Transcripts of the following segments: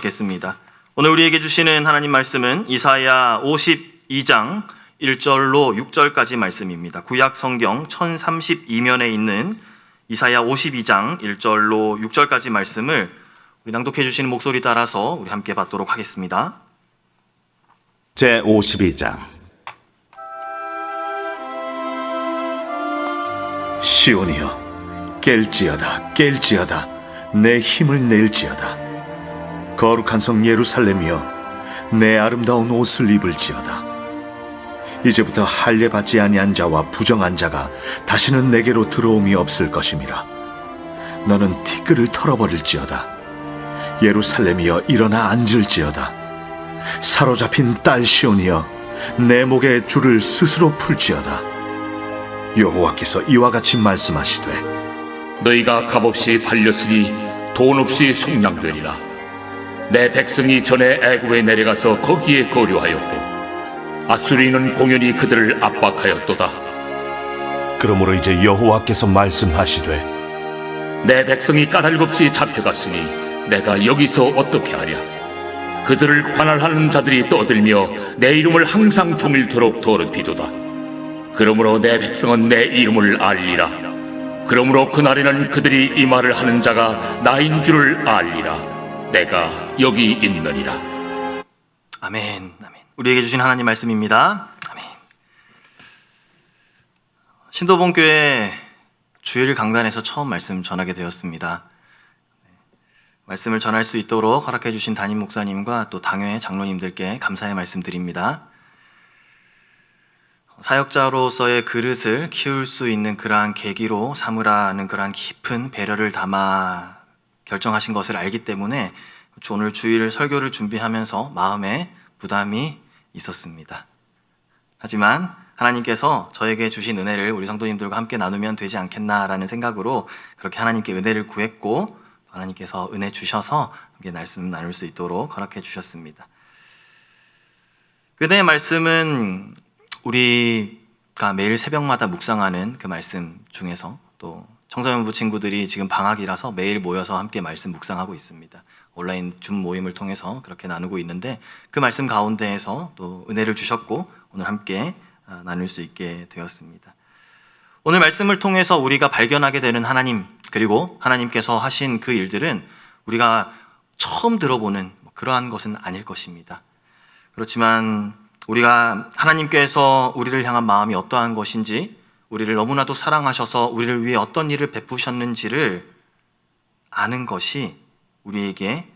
겠습니다. 오늘 우리에게 주시는 하나님 말씀은 이사야 52장 1절로 6절까지 말씀입니다. 구약 성경 1032면에 있는 이사야 52장 1절로 6절까지 말씀을 우리 낭독해 주시는 목소리 따라서 우리 함께 받도록 하겠습니다. 제 52장. 시온이여, 깰지어다, 깰지어다, 내 힘을 낼지어다. 거룩한 성 예루살렘이여, 내 아름다운 옷을 입을지어다. 이제부터 할례받지 아니한 자와 부정한 자가 다시는 내게로 들어옴이 없을 것임이라. 너는 티끌을 털어버릴지어다. 예루살렘이여, 일어나 앉을지어다. 사로잡힌 딸 시온이여, 내 목에 줄을 스스로 풀지어다. 여호와께서 이와 같이 말씀하시되, 너희가 값없이 팔렸으니 돈 없이 속량되리라. 내 백성이 전에 애굽에 내려가서 거기에 거류하였고 아수리는 공연히 그들을 압박하였도다. 그러므로 이제 여호와께서 말씀하시되, 내 백성이 까닭없이 잡혀갔으니 내가 여기서 어떻게 하랴. 그들을 관할하는 자들이 떠들며 내 이름을 항상 종일토록 더럽히도다. 그러므로 내 백성은 내 이름을 알리라. 그러므로 그날에는 그들이 이 말을 하는 자가 나인 줄을 알리라. 내가 여기 있느니라. 아멘. 아멘. 우리에게 주신 하나님 말씀입니다. 아멘. 신도본교회 주일 강단에서 처음 말씀 전하게 되었습니다. 말씀을 전할 수 있도록 허락해 주신 담임 목사님과 또 당회 장로님들께 감사의 말씀드립니다. 사역자로서의 그릇을 키울 수 있는 그러한 계기로 삼으라는 그러한 깊은 배려를 담아 결정하신 것을 알기 때문에 오늘 주일 설교를 준비하면서 마음에 부담이 있었습니다. 하지만 하나님께서 저에게 주신 은혜를 우리 성도님들과 함께 나누면 되지 않겠나라는 생각으로 그렇게 하나님께 은혜를 구했고 하나님께서 은혜 주셔서 함께 말씀 나눌 수 있도록 허락해 주셨습니다. 그대의 말씀은 우리가 매일 새벽마다 묵상하는 그 말씀 중에서 또 청소년부 친구들이 지금 방학이라서 매일 모여서 함께 말씀 묵상하고 있습니다. 온라인 줌 모임을 통해서 그렇게 나누고 있는데 그 말씀 가운데에서 또 은혜를 주셨고 오늘 함께 나눌 수 있게 되었습니다. 오늘 말씀을 통해서 우리가 발견하게 되는 하나님, 그리고 하나님께서 하신 그 일들은 우리가 처음 들어보는 그러한 것은 아닐 것입니다. 그렇지만 우리가 하나님께서 우리를 향한 마음이 어떠한 것인지, 우리를 너무나도 사랑하셔서 우리를 위해 어떤 일을 베푸셨는지를 아는 것이 우리에게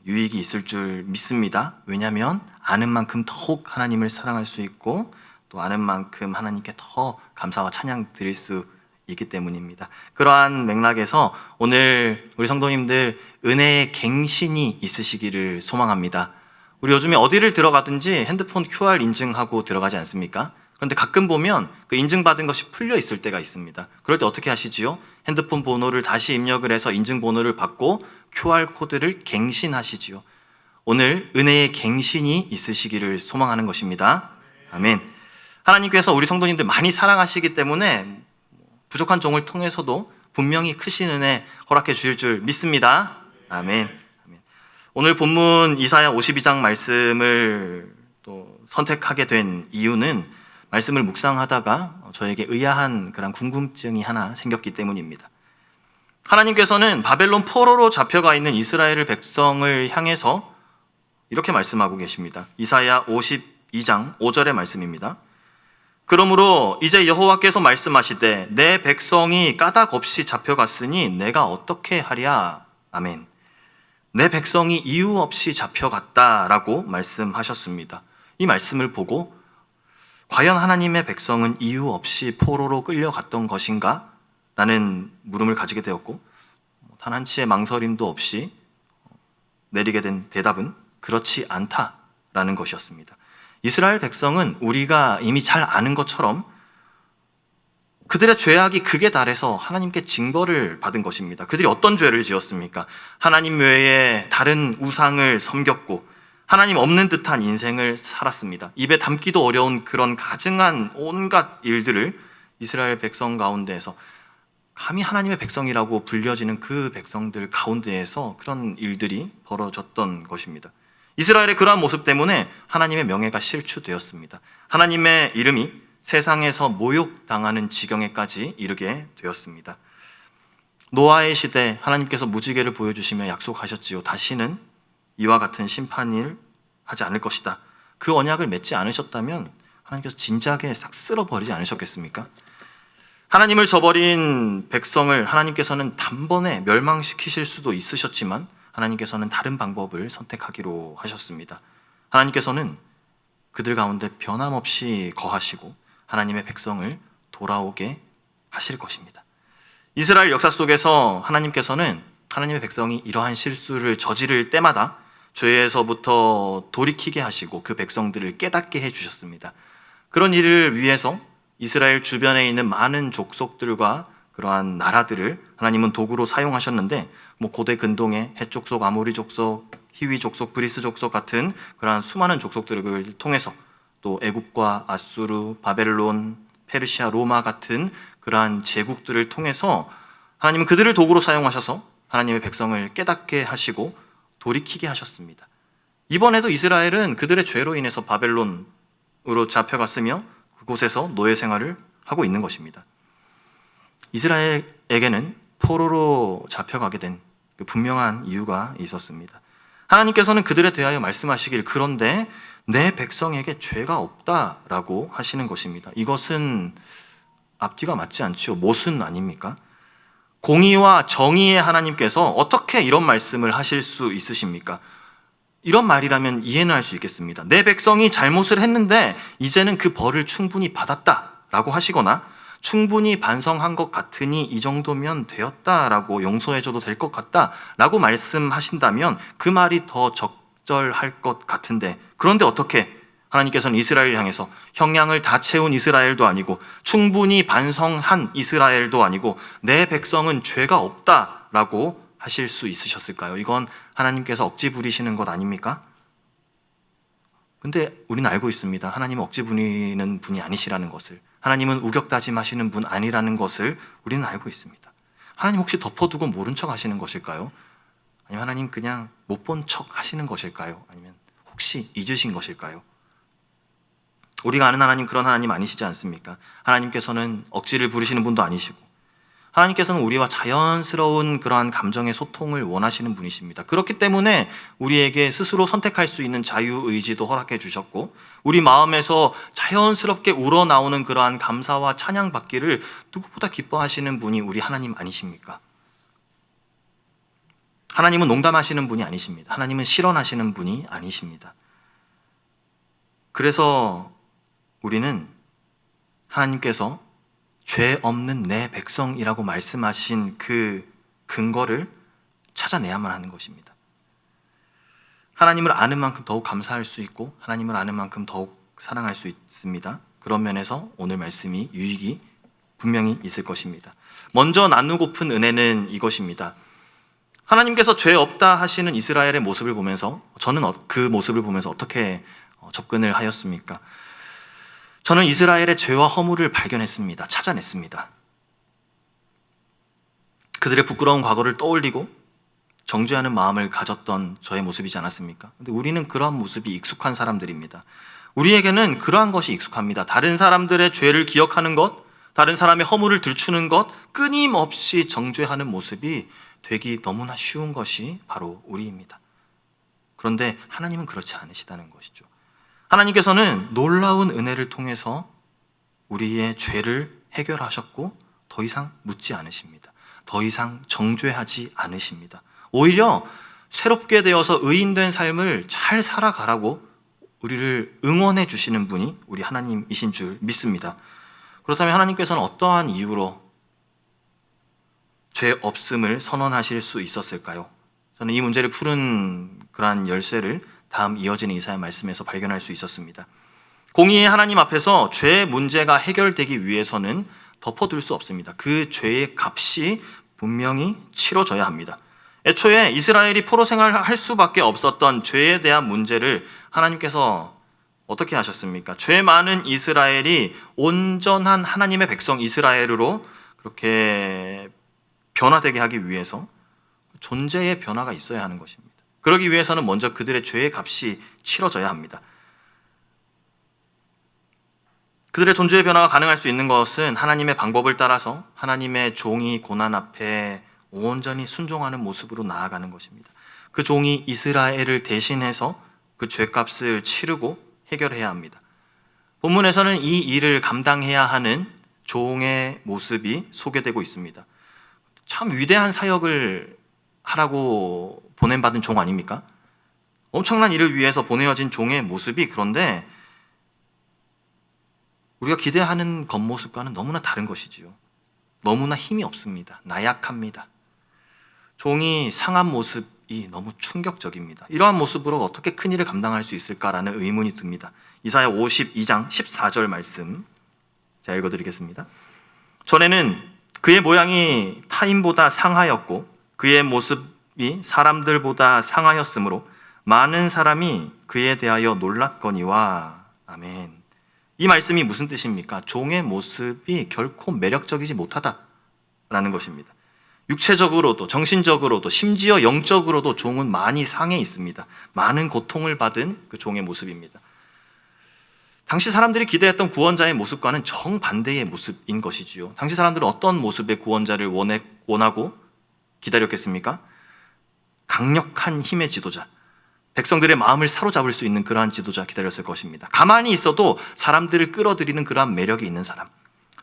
유익이 있을 줄 믿습니다. 왜냐하면 아는 만큼 더욱 하나님을 사랑할 수 있고 또 아는 만큼 하나님께 더 감사와 찬양 드릴 수 있기 때문입니다. 그러한 맥락에서 오늘 우리 성도님들 은혜의 갱신이 있으시기를 소망합니다. 우리 요즘에 어디를 들어가든지 핸드폰 QR 인증하고 들어가지 않습니까? 그런데 가끔 보면 그 인증받은 것이 풀려 있을 때가 있습니다. 그럴 때 어떻게 하시지요? 핸드폰 번호를 다시 입력을 해서 인증번호를 받고 QR코드를 갱신하시지요. 오늘 은혜의 갱신이 있으시기를 소망하는 것입니다. 아멘. 하나님께서 우리 성도님들 많이 사랑하시기 때문에 부족한 종을 통해서도 분명히 크신 은혜 허락해 주실 줄 믿습니다. 아멘. 오늘 본문 이사야 52장 말씀을 또 선택하게 된 이유는 말씀을 묵상하다가 저에게 의아한 그런 궁금증이 하나 생겼기 때문입니다. 하나님께서는 바벨론 포로로 잡혀가 있는 이스라엘 백성을 향해서 이렇게 말씀하고 계십니다. 이사야 52장 5절의 말씀입니다. 그러므로 이제 여호와께서 말씀하시되 내 백성이 까닭 없이 잡혀갔으니 내가 어떻게 하랴. 아멘. 내 백성이 이유 없이 잡혀갔다라고 말씀하셨습니다. 이 말씀을 보고 과연 하나님의 백성은 이유 없이 포로로 끌려갔던 것인가? 라는 물음을 가지게 되었고 단 한치의 망설임도 없이 내리게 된 대답은 그렇지 않다라는 것이었습니다. 이스라엘 백성은 우리가 이미 잘 아는 것처럼 그들의 죄악이 극에 달해서 하나님께 징벌을 받은 것입니다. 그들이 어떤 죄를 지었습니까? 하나님 외에 다른 우상을 섬겼고 하나님 없는 듯한 인생을 살았습니다. 입에 담기도 어려운 그런 가증한 온갖 일들을 이스라엘 백성 가운데에서 감히 하나님의 백성이라고 불려지는 그 백성들 가운데에서 그런 일들이 벌어졌던 것입니다. 이스라엘의 그러한 모습 때문에 하나님의 명예가 실추되었습니다. 하나님의 이름이 세상에서 모욕당하는 지경에까지 이르게 되었습니다. 노아의 시대 하나님께서 무지개를 보여주시며 약속하셨지요. 다시는 이와 같은 심판을 하지 않을 것이다. 그 언약을 맺지 않으셨다면 하나님께서 진작에 싹 쓸어버리지 않으셨겠습니까? 하나님을 저버린 백성을 하나님께서는 단번에 멸망시키실 수도 있으셨지만 하나님께서는 다른 방법을 선택하기로 하셨습니다. 하나님께서는 그들 가운데 변함없이 거하시고 하나님의 백성을 돌아오게 하실 것입니다. 이스라엘 역사 속에서 하나님께서는 하나님의 백성이 이러한 실수를 저지를 때마다 죄에서부터 돌이키게 하시고 그 백성들을 깨닫게 해주셨습니다. 그런 일을 위해서 이스라엘 주변에 있는 많은 족속들과 그러한 나라들을 하나님은 도구로 사용하셨는데 고대 근동의 헷 족속, 아모리 족속, 히위 족속, 브리스 족속 같은 그러한 수많은 족속들을 통해서 또 애굽과 아수르, 바벨론, 페르시아, 로마 같은 그러한 제국들을 통해서 하나님은 그들을 도구로 사용하셔서 하나님의 백성을 깨닫게 하시고 돌이키게 하셨습니다. 이번에도 이스라엘은 그들의 죄로 인해서 바벨론으로 잡혀갔으며 그곳에서 노예 생활을 하고 있는 것입니다. 이스라엘에게는 포로로 잡혀가게 된 그 분명한 이유가 있었습니다. 하나님께서는 그들에 대하여 말씀하시길 그런데 내 백성에게 죄가 없다라고 하시는 것입니다. 이것은 앞뒤가 맞지 않지요. 모순 아닙니까? 공의와 정의의 하나님께서 어떻게 이런 말씀을 하실 수 있으십니까? 이런 말이라면 이해는 할 수 있겠습니다. 내 백성이 잘못을 했는데 이제는 그 벌을 충분히 받았다라고 하시거나 충분히 반성한 것 같으니 이 정도면 되었다라고 용서해줘도 될 것 같다라고 말씀하신다면 그 말이 더 적절할 것 같은데 그런데 어떻게 하나님께서는 이스라엘을 향해서 형량을 다 채운 이스라엘도 아니고 충분히 반성한 이스라엘도 아니고 내 백성은 죄가 없다라고 하실 수 있으셨을까요? 이건 하나님께서 억지 부리시는 것 아닙니까? 근데 우리는 알고 있습니다. 하나님은 억지 부리는 분이 아니시라는 것을, 하나님은 우격다짐하시는 분 아니라는 것을 우리는 알고 있습니다. 하나님 혹시 덮어두고 모른 척 하시는 것일까요? 아니면 하나님 그냥 못 본 척 하시는 것일까요? 아니면 혹시 잊으신 것일까요? 우리가 아는 하나님 그런 하나님 아니시지 않습니까? 하나님께서는 억지를 부리시는 분도 아니시고 하나님께서는 우리와 자연스러운 그러한 감정의 소통을 원하시는 분이십니다. 그렇기 때문에 우리에게 스스로 선택할 수 있는 자유의지도 허락해 주셨고 우리 마음에서 자연스럽게 우러나오는 그러한 감사와 찬양받기를 누구보다 기뻐하시는 분이 우리 하나님 아니십니까? 하나님은 농담하시는 분이 아니십니다. 하나님은 실언하시는 분이 아니십니다. 그래서 우리는 하나님께서 죄 없는 내 백성이라고 말씀하신 그 근거를 찾아내야만 하는 것입니다. 하나님을 아는 만큼 더욱 감사할 수 있고 하나님을 아는 만큼 더욱 사랑할 수 있습니다. 그런 면에서 오늘 말씀이 유익이 분명히 있을 것입니다. 먼저 나누고픈 은혜는 이것입니다. 하나님께서 죄 없다 하시는 이스라엘의 모습을 보면서 저는 그 모습을 보면서 어떻게 접근을 하였습니까? 저는 이스라엘의 죄와 허물을 발견했습니다. 찾아냈습니다. 그들의 부끄러운 과거를 떠올리고 정죄하는 마음을 가졌던 저의 모습이지 않았습니까? 근데 우리는 그러한 모습이 익숙한 사람들입니다. 우리에게는 그러한 것이 익숙합니다. 다른 사람들의 죄를 기억하는 것, 다른 사람의 허물을 들추는 것, 끊임없이 정죄하는 모습이 되기 너무나 쉬운 것이 바로 우리입니다. 그런데 하나님은 그렇지 않으시다는 것이죠. 하나님께서는 놀라운 은혜를 통해서 우리의 죄를 해결하셨고 더 이상 묻지 않으십니다. 더 이상 정죄하지 않으십니다. 오히려 새롭게 되어서 의인된 삶을 잘 살아가라고 우리를 응원해 주시는 분이 우리 하나님이신 줄 믿습니다. 그렇다면 하나님께서는 어떠한 이유로 죄 없음을 선언하실 수 있었을까요? 저는 이 문제를 푸는 그러한 열쇠를 다음 이어지는 이사야 말씀에서 발견할 수 있었습니다. 공의의 하나님 앞에서 죄의 문제가 해결되기 위해서는 덮어둘 수 없습니다. 그 죄의 값이 분명히 치러져야 합니다. 애초에 이스라엘이 포로 생활을 할 수밖에 없었던 죄에 대한 문제를 하나님께서 어떻게 하셨습니까? 죄 많은 이스라엘이 온전한 하나님의 백성 이스라엘으로 그렇게 변화되게 하기 위해서 존재의 변화가 있어야 하는 것입니다. 그러기 위해서는 먼저 그들의 죄의 값이 치러져야 합니다. 그들의 존재의 변화가 가능할 수 있는 것은 하나님의 방법을 따라서 하나님의 종이 고난 앞에 온전히 순종하는 모습으로 나아가는 것입니다. 그 종이 이스라엘을 대신해서 그 죄값을 치르고 해결해야 합니다. 본문에서는 이 일을 감당해야 하는 종의 모습이 소개되고 있습니다. 참 위대한 사역을 하라고 보냄받은 종 아닙니까? 엄청난 일을 위해서 보내어진 종의 모습이, 그런데 우리가 기대하는 겉모습과는 너무나 다른 것이지요. 너무나 힘이 없습니다. 나약합니다. 종이 상한 모습이 너무 충격적입니다. 이러한 모습으로 어떻게 큰 일을 감당할 수 있을까라는 의문이 듭니다. 이사야 52장 14절 말씀 제가 읽어드리겠습니다. 전에는 그의 모양이 타인보다 상하였고 그의 모습이 사람들보다 상하였으므로 많은 사람이 그에 대하여 놀랐거니와. 아멘. 이 말씀이 무슨 뜻입니까? 종의 모습이 결코 매력적이지 못하다라는 것입니다. 육체적으로도 정신적으로도 심지어 영적으로도 종은 많이 상해 있습니다. 많은 고통을 받은 그 종의 모습입니다. 당시 사람들이 기대했던 구원자의 모습과는 정반대의 모습인 것이지요. 당시 사람들은 어떤 모습의 구원자를 원하고 기다렸겠습니까? 강력한 힘의 지도자, 백성들의 마음을 사로잡을 수 있는 그러한 지도자 기다렸을 것입니다. 가만히 있어도 사람들을 끌어들이는 그러한 매력이 있는 사람,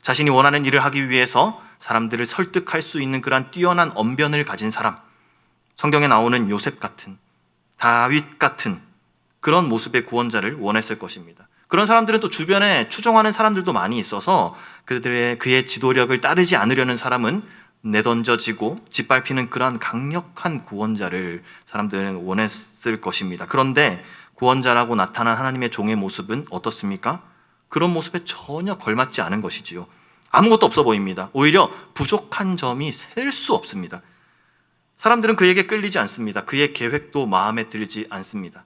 자신이 원하는 일을 하기 위해서 사람들을 설득할 수 있는 그러한 뛰어난 언변을 가진 사람, 성경에 나오는 요셉 같은, 다윗 같은 그런 모습의 구원자를 원했을 것입니다. 그런 사람들은 또 주변에 추종하는 사람들도 많이 있어서 그의 지도력을 따르지 않으려는 사람은 내던져지고 짓밟히는 그러한 강력한 구원자를 사람들은 원했을 것입니다. 그런데 구원자라고 나타난 하나님의 종의 모습은 어떻습니까? 그런 모습에 전혀 걸맞지 않은 것이지요. 아무것도 없어 보입니다. 오히려 부족한 점이 셀 수 없습니다. 사람들은 그에게 끌리지 않습니다. 그의 계획도 마음에 들지 않습니다.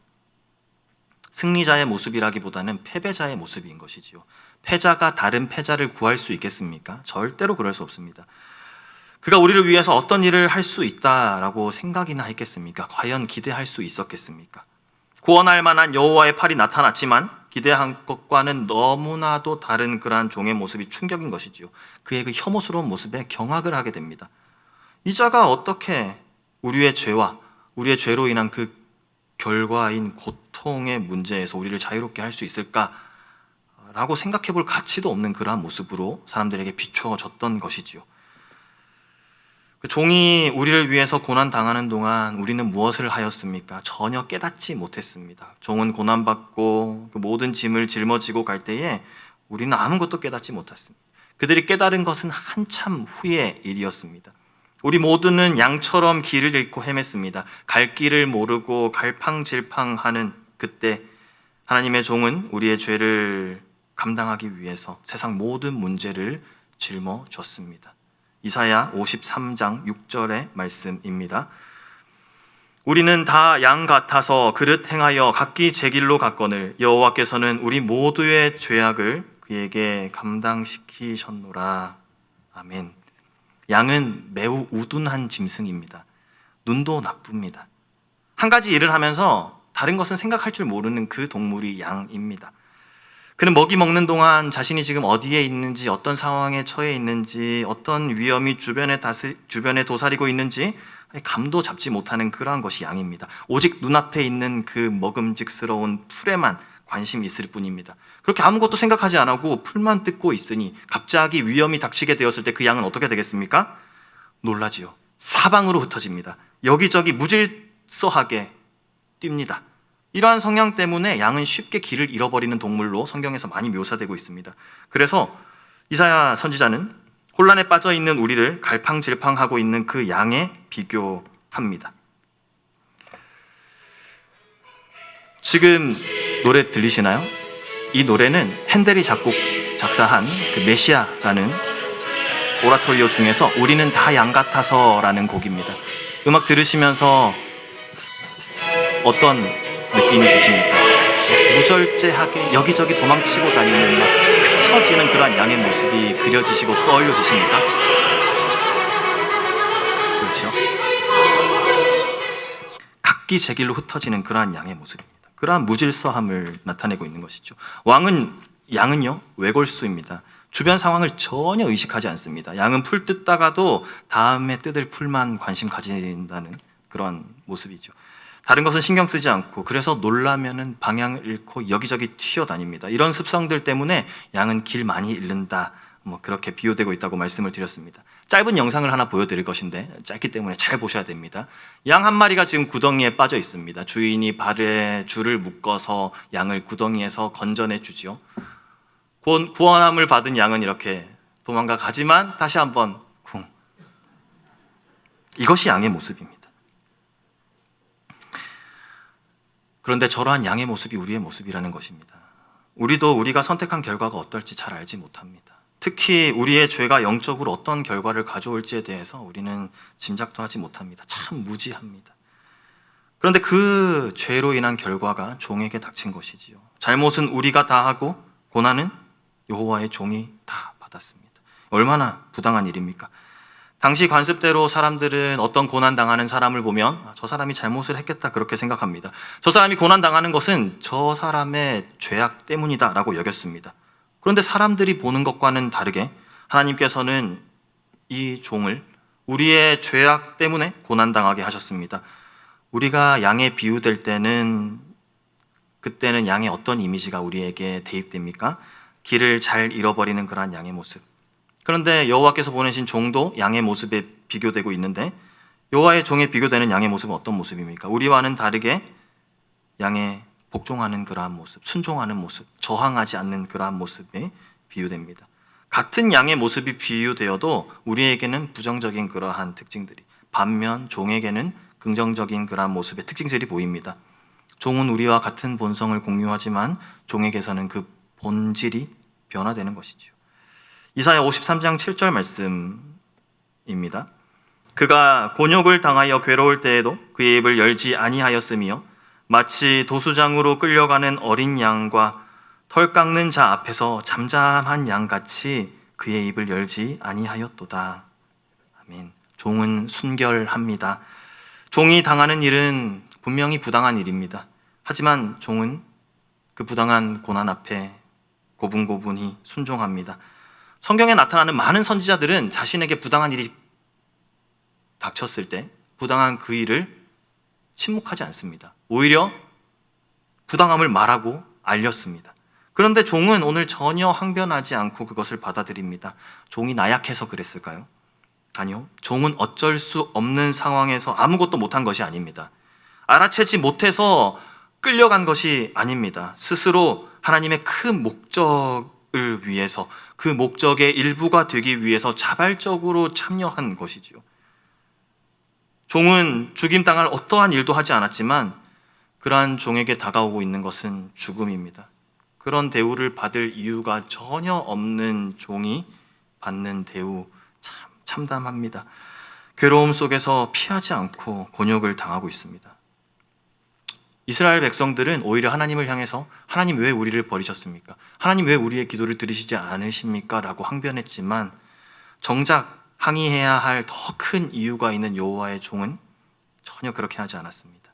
승리자의 모습이라기보다는 패배자의 모습인 것이지요. 패자가 다른 패자를 구할 수 있겠습니까? 절대로 그럴 수 없습니다. 그가 우리를 위해서 어떤 일을 할 수 있다라고 생각이나 했겠습니까? 과연 기대할 수 있었겠습니까? 구원할 만한 여호와의 팔이 나타났지만 기대한 것과는 너무나도 다른 그러한 종의 모습이 충격인 것이지요. 그의 그 혐오스러운 모습에 경악을 하게 됩니다. 이 자가 어떻게 우리의 죄와 우리의 죄로 인한 그 결과인 고통의 문제에서 우리를 자유롭게 할 수 있을까라고 생각해 볼 가치도 없는 그러한 모습으로 사람들에게 비추어졌던 것이지요. 그 종이 우리를 위해서 고난당하는 동안 우리는 무엇을 하였습니까? 전혀 깨닫지 못했습니다. 종은 고난받고 그 모든 짐을 짊어지고 갈 때에 우리는 아무것도 깨닫지 못했습니다. 그들이 깨달은 것은 한참 후의 일이었습니다. 우리 모두는 양처럼 길을 잃고 헤맸습니다. 갈 길을 모르고 갈팡질팡하는 그때 하나님의 종은 우리의 죄를 감당하기 위해서 세상 모든 문제를 짊어졌습니다. 이사야 53장 6절의 말씀입니다. 우리는 다 양 같아서 그릇 행하여 각기 제 길로 갔거늘 여호와께서는 우리 모두의 죄악을 그에게 감당시키셨노라. 아멘. 양은 매우 우둔한 짐승입니다. 눈도 나쁩니다. 한 가지 일을 하면서 다른 것은 생각할 줄 모르는 그 동물이 양입니다. 그는 먹이 먹는 동안 자신이 지금 어디에 있는지, 어떤 상황에 처해 있는지, 어떤 위험이 주변에 도사리고 있는지 감도 잡지 못하는 그러한 것이 양입니다. 오직 눈앞에 있는 그 먹음직스러운 풀에만 관심이 있을 뿐입니다. 그렇게 아무것도 생각하지 않고 풀만 뜯고 있으니 갑자기 위험이 닥치게 되었을 때 그 양은 어떻게 되겠습니까? 놀라지요. 사방으로 흩어집니다. 여기저기 무질서하게 뜁니다. 이러한 성향 때문에 양은 쉽게 길을 잃어버리는 동물로 성경에서 많이 묘사되고 있습니다. 그래서 이사야 선지자는 혼란에 빠져 있는 우리를 갈팡질팡하고 있는 그 양에 비교합니다. 지금 노래 들리시나요? 이 노래는 핸델이 작사한 그 메시아라는 오라토리오 중에서 우리는 다 양 같아서라는 곡입니다. 음악 들으시면서 어떤 느낌이 드십니까? 무절제하게 여기저기 도망치고 다니는 막 흩어지는 그러한 양의 모습이 그려지시고 떠올려지십니까? 그렇죠? 각기 제 길로 흩어지는 그러한 양의 모습입니다. 그러한 무질서함을 나타내고 있는 것이죠. 양은요 외골수입니다. 주변 상황을 전혀 의식하지 않습니다. 양은 풀 뜯다가도 다음에 뜯을 풀만 관심 가진다는 그런 모습이죠. 다른 것은 신경 쓰지 않고, 그래서 놀라면은 방향을 잃고 여기저기 튀어다닙니다. 이런 습성들 때문에 양은 길 많이 잃는다, 그렇게 비유되고 있다고 말씀을 드렸습니다. 짧은 영상을 하나 보여드릴 것인데 짧기 때문에 잘 보셔야 됩니다. 양 한 마리가 지금 구덩이에 빠져 있습니다. 주인이 발에 줄을 묶어서 양을 구덩이에서 건져내 주지요. 구원함을 받은 양은 이렇게 도망가 가지만 다시 한번 쿵. 이것이 양의 모습입니다. 그런데 저러한 양의 모습이 우리의 모습이라는 것입니다. 우리도 우리가 선택한 결과가 어떨지 잘 알지 못합니다. 특히 우리의 죄가 영적으로 어떤 결과를 가져올지에 대해서 우리는 짐작도 하지 못합니다. 참 무지합니다. 그런데 그 죄로 인한 결과가 종에게 닥친 것이지요. 잘못은 우리가 다 하고 고난은 여호와의 종이 다 받았습니다. 얼마나 부당한 일입니까? 당시 관습대로 사람들은 어떤 고난당하는 사람을 보면 저 사람이 잘못을 했겠다 그렇게 생각합니다. 저 사람이 고난당하는 것은 저 사람의 죄악 때문이다 라고 여겼습니다. 그런데 사람들이 보는 것과는 다르게 하나님께서는 이 종을 우리의 죄악 때문에 고난당하게 하셨습니다. 우리가 양에 비유될 때는 그때는 양의 어떤 이미지가 우리에게 대입됩니까? 길을 잘 잃어버리는 그러한 양의 모습. 그런데 여호와께서 보내신 종도 양의 모습에 비교되고 있는데 여호와의 종에 비교되는 양의 모습은 어떤 모습입니까? 우리와는 다르게 양에 복종하는 그러한 모습, 순종하는 모습, 저항하지 않는 그러한 모습에 비유됩니다. 같은 양의 모습이 비유되어도 우리에게는 부정적인 그러한 특징들이, 반면 종에게는 긍정적인 그러한 모습의 특징들이 보입니다. 종은 우리와 같은 본성을 공유하지만 종에게서는 그 본질이 변화되는 것이죠. 이사야 53장 7절 말씀입니다. 그가 곤욕을 당하여 괴로울 때에도 그의 입을 열지 아니하였으며 마치 도수장으로 끌려가는 어린 양과 털 깎는 자 앞에서 잠잠한 양같이 그의 입을 열지 아니하였도다. 아멘. 종은 순결합니다. 종이 당하는 일은 분명히 부당한 일입니다. 하지만 종은 그 부당한 고난 앞에 고분고분히 순종합니다. 성경에 나타나는 많은 선지자들은 자신에게 부당한 일이 닥쳤을 때 부당한 그 일을 침묵하지 않습니다. 오히려 부당함을 말하고 알렸습니다. 그런데 종은 오늘 전혀 항변하지 않고 그것을 받아들입니다. 종이 나약해서 그랬을까요? 아니요. 종은 어쩔 수 없는 상황에서 아무것도 못한 것이 아닙니다. 알아채지 못해서 끌려간 것이 아닙니다. 스스로 하나님의 큰 목적을 위해서, 그 목적의 일부가 되기 위해서 자발적으로 참여한 것이지요. 종은 죽임당할 어떠한 일도 하지 않았지만 그러한 종에게 다가오고 있는 것은 죽음입니다. 그런 대우를 받을 이유가 전혀 없는 종이 받는 대우, 참 참담합니다. 괴로움 속에서 피하지 않고 곤욕을 당하고 있습니다. 이스라엘 백성들은 오히려 하나님을 향해서 하나님 왜 우리를 버리셨습니까? 하나님 왜 우리의 기도를 들으시지 않으십니까? 라고 항변했지만 정작 항의해야 할 더 큰 이유가 있는 여호와의 종은 전혀 그렇게 하지 않았습니다.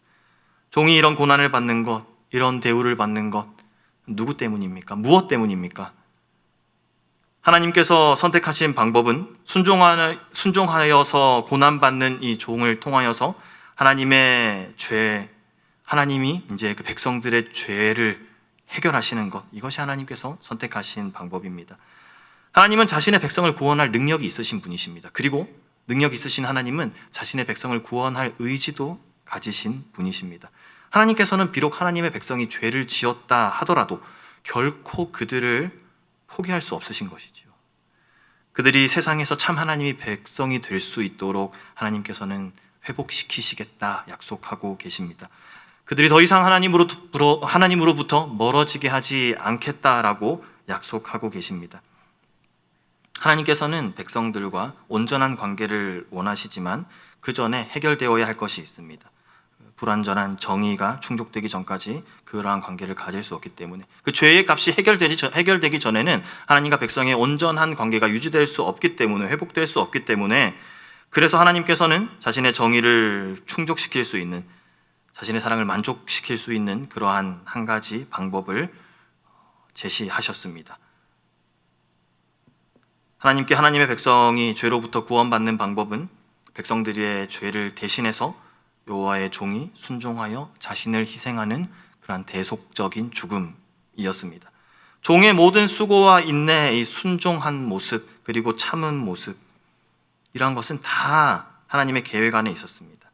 종이 이런 고난을 받는 것, 이런 대우를 받는 것 누구 때문입니까? 무엇 때문입니까? 하나님께서 선택하신 방법은 순종하여서 고난받는 이 종을 통하여서 하나님의 죄, 하나님이 이제 그 백성들의 죄를 해결하시는 것, 이것이 하나님께서 선택하신 방법입니다. 하나님은 자신의 백성을 구원할 능력이 있으신 분이십니다. 그리고 능력 있으신 하나님은 자신의 백성을 구원할 의지도 가지신 분이십니다. 하나님께서는 비록 하나님의 백성이 죄를 지었다 하더라도 결코 그들을 포기할 수 없으신 것이죠. 그들이 세상에서 참 하나님의 백성이 될 수 있도록 하나님께서는 회복시키시겠다 약속하고 계십니다. 그들이 더 이상 하나님으로부터 멀어지게 하지 않겠다라고 약속하고 계십니다. 하나님께서는 백성들과 온전한 관계를 원하시지만 그 전에 해결되어야 할 것이 있습니다. 불완전한 정의가 충족되기 전까지 그러한 관계를 가질 수 없기 때문에, 그 죄의 값이 해결되기 전에는 하나님과 백성의 온전한 관계가 유지될 수 없기 때문에, 회복될 수 없기 때문에 그래서 하나님께서는 자신의 정의를 충족시킬 수 있는, 자신의 사랑을 만족시킬 수 있는 그러한 한 가지 방법을 제시하셨습니다. 하나님께 하나님의 백성이 죄로부터 구원받는 방법은 백성들의 죄를 대신해서 여호와의 종이 순종하여 자신을 희생하는 그러한 대속적인 죽음이었습니다. 종의 모든 수고와 인내의 이 순종한 모습, 그리고 참은 모습, 이러한 것은 다 하나님의 계획 안에 있었습니다.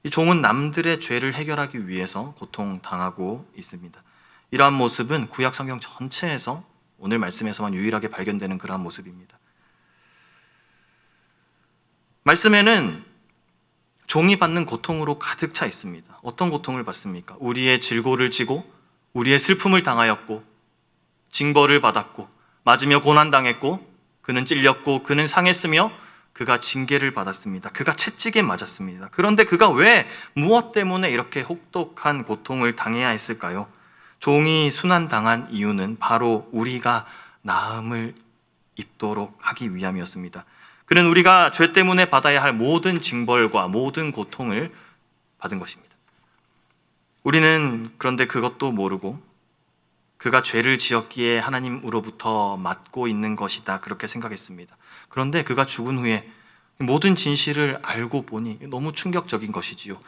이 종은 남들의 죄를 해결하기 위해서 고통당하고 있습니다. 이러한 모습은 구약 성경 전체에서 오늘 말씀에서만 유일하게 발견되는 그러한 모습입니다. 말씀에는 종이 받는 고통으로 가득 차 있습니다. 어떤 고통을 받습니까? 우리의 질고를 지고 우리의 슬픔을 당하였고 징벌을 받았고 맞으며 고난당했고 그는 찔렸고 그는 상했으며 그가 징계를 받았습니다. 그가 채찍에 맞았습니다. 그런데 그가 왜 무엇 때문에 이렇게 혹독한 고통을 당해야 했을까요? 종이 순환당한 이유는 바로 우리가 나음을 입도록 하기 위함이었습니다. 그는 우리가 죄 때문에 받아야 할 모든 징벌과 모든 고통을 받은 것입니다. 우리는 그런데 그것도 모르고 그가 죄를 지었기에 하나님으로부터 맞고 있는 것이다, 그렇게 생각했습니다. 그런데 그가 죽은 후에 모든 진실을 알고 보니 너무 충격적인 것이지요.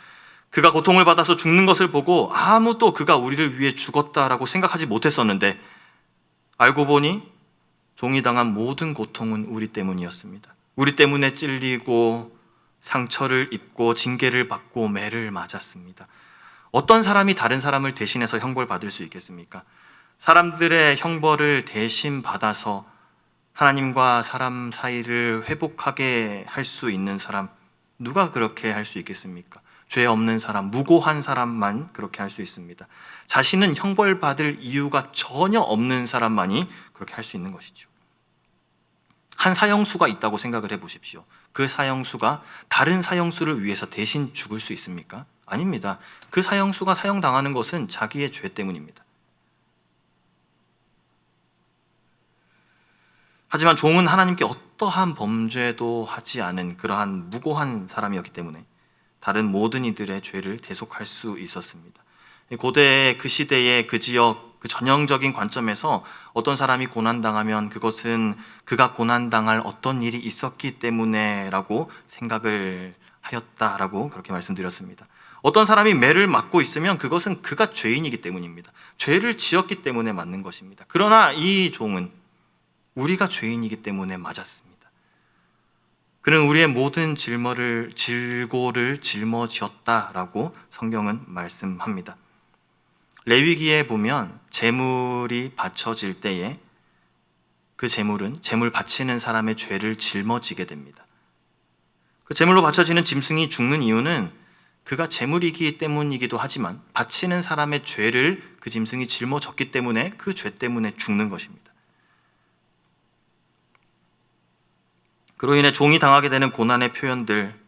그가 고통을 받아서 죽는 것을 보고 아무도 그가 우리를 위해 죽었다라고 생각하지 못했었는데 알고 보니 종이 당한 모든 고통은 우리 때문이었습니다. 우리 때문에 찔리고 상처를 입고 징계를 받고 매를 맞았습니다. 어떤 사람이 다른 사람을 대신해서 형벌받을 수 있겠습니까? 사람들의 형벌을 대신 받아서 하나님과 사람 사이를 회복하게 할 수 있는 사람, 누가 그렇게 할 수 있겠습니까? 죄 없는 사람, 무고한 사람만 그렇게 할 수 있습니다. 자신은 형벌받을 이유가 전혀 없는 사람만이 그렇게 할 수 있는 것이죠. 한 사형수가 있다고 생각을 해보십시오. 그 사형수가 다른 사형수를 위해서 대신 죽을 수 있습니까? 아닙니다. 그 사형수가 사형당하는 것은 자기의 죄 때문입니다. 하지만 종은 하나님께 어떠한 범죄도 하지 않은 그러한 무고한 사람이었기 때문에 다른 모든 이들의 죄를 대속할 수 있었습니다. 고대 그 시대의 그 지역 그 전형적인 관점에서 어떤 사람이 고난당하면 그것은 그가 고난당할 어떤 일이 있었기 때문에라고 생각을 하였다라고 그렇게 말씀드렸습니다. 어떤 사람이 매를 맞고 있으면 그것은 그가 죄인이기 때문입니다. 죄를 지었기 때문에 맞는 것입니다. 그러나 이 종은 우리가 죄인이기 때문에 맞았습니다. 그는 우리의 모든 질고를 짊어지었다라고 성경은 말씀합니다. 레위기에 보면 제물이 바쳐질 때에 그 제물은 제물 바치는 사람의 죄를 짊어지게 됩니다. 그 제물로 바쳐지는 짐승이 죽는 이유는 그가 제물이기 때문이기도 하지만 바치는 사람의 죄를 그 짐승이 짊어졌기 때문에 그 죄 때문에 죽는 것입니다. 그로 인해 종이 당하게 되는 고난의 표현들,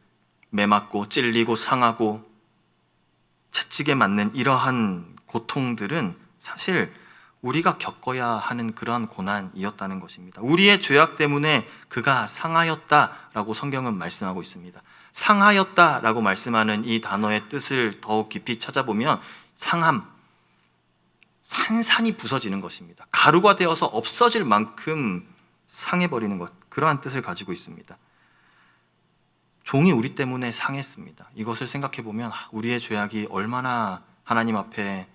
매맞고 찔리고 상하고 채찍에 맞는 이러한 고통들은 사실 우리가 겪어야 하는 그러한 고난이었다는 것입니다. 우리의 죄악 때문에 그가 상하였다라고 성경은 말씀하고 있습니다. 상하였다라고 말씀하는 이 단어의 뜻을 더욱 깊이 찾아보면 상함, 산산이 부서지는 것입니다. 가루가 되어서 없어질 만큼 상해버리는 것, 그러한 뜻을 가지고 있습니다. 종이 우리 때문에 상했습니다. 이것을 생각해보면 우리의 죄악이 얼마나 하나님 앞에